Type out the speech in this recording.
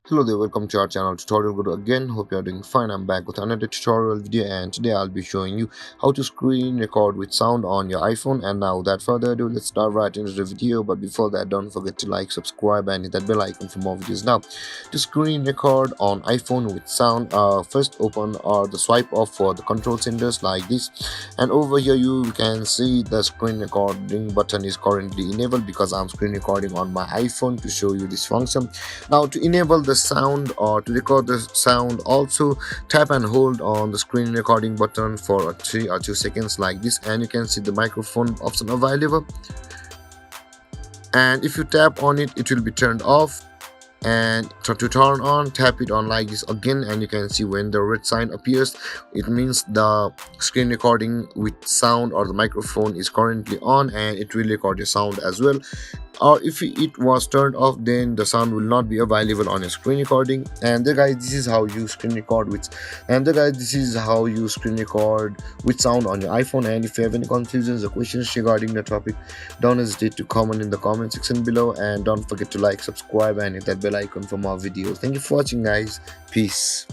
Hello there, welcome to our channel tutorial guru again. Hope you are doing fine. I'm back with another tutorial video, and today I'll be showing you how to screen record with sound on your iPhone. And now without further ado, let's dive right into the video. But before that, don't forget to like, subscribe and hit that bell icon for more videos. Now to screen record on iPhone with sound, first open or the swipe off for the control centers like this, and over here you can see the screen recording button is currently enabled because I'm screen recording on my iPhone to show you this function. Now to enable the sound or to record the sound, also tap and hold on the screen recording button for 3 or 2 seconds like this, and you can see the microphone option available. And if you tap on it, it will be turned off. And to turn on, tap it on like this again, and you can see when the red sign appears, it means the screen recording with sound or the microphone is currently on, and it will record your sound as well. Or if it was turned off, then the sound will not be available on your screen recording. And then guys, this is how you screen record with sound on your iPhone. And if you have any confusions or questions regarding the topic, don't hesitate to comment in the comment section below, and don't forget to like, subscribe and hit that bell icon for more videos. Thank you for watching guys. Peace.